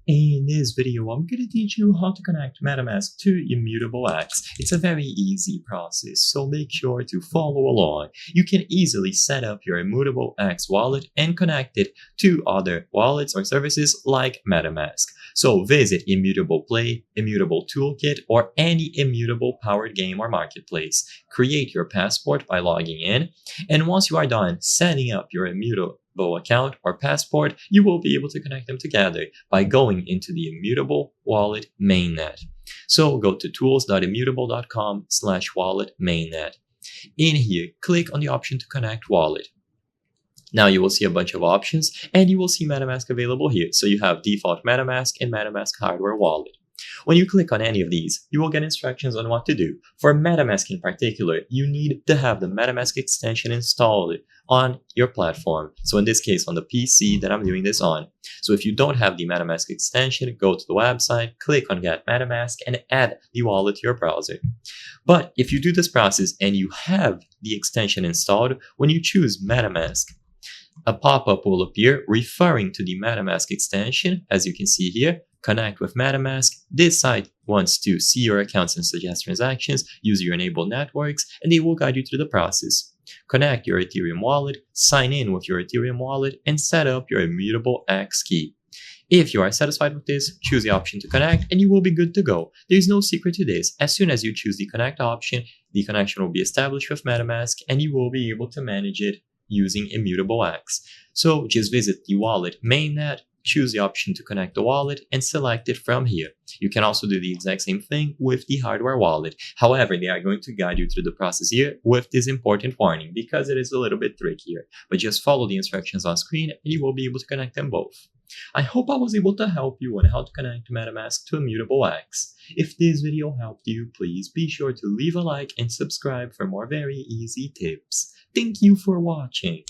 In this video, I'm going to teach you how to connect MetaMask to Immutable X. It's a very easy process, so make sure to follow along. You can easily set up your Immutable X wallet and connect it to other wallets or services like MetaMask. So visit Immutable Play, Immutable Toolkit, or any Immutable powered game or marketplace. Create your passport by logging in, and once you are done setting up your Immutable account or passport, you will be able to connect them together by going into the Immutable Wallet mainnet. So go to tools.immutable.com/wallet mainnet. In here, click on the option to connect wallet. Now you will see a bunch of options and you will see MetaMask available here. So you have default MetaMask and MetaMask hardware wallet. When you click on any of these, you will get instructions on what to do. For MetaMask in particular, you need to have the MetaMask extension installed on your platform. So in this case, on the PC that I'm doing this on. So if you don't have the MetaMask extension, go to the website, click on Get MetaMask, and add the wallet to your browser. But if you do this process and you have the extension installed, when you choose MetaMask, a pop-up will appear referring to the MetaMask extension, as you can see here. Connect with MetaMask. This site wants to see your accounts and suggest transactions, use your enabled networks, and they will guide you through the process. Connect your Ethereum wallet, sign in with your Ethereum wallet, and set up your Immutable X key. If you are satisfied with this, choose the option to connect and you will be good to go. There's no secret to this. As soon as you choose the connect option, the connection will be established with MetaMask and you will be able to manage it using Immutable X. So just visit the wallet mainnet, choose the option to connect the wallet, and select it from here. You can also do the exact same thing with the hardware wallet. However, they are going to guide you through the process here with this important warning because it is a little bit trickier. But just follow the instructions on screen and you will be able to connect them both. I hope I was able to help you on how to connect MetaMask to Immutable X. If this video helped you, please be sure to leave a like and subscribe for more very easy tips. Thank you for watching.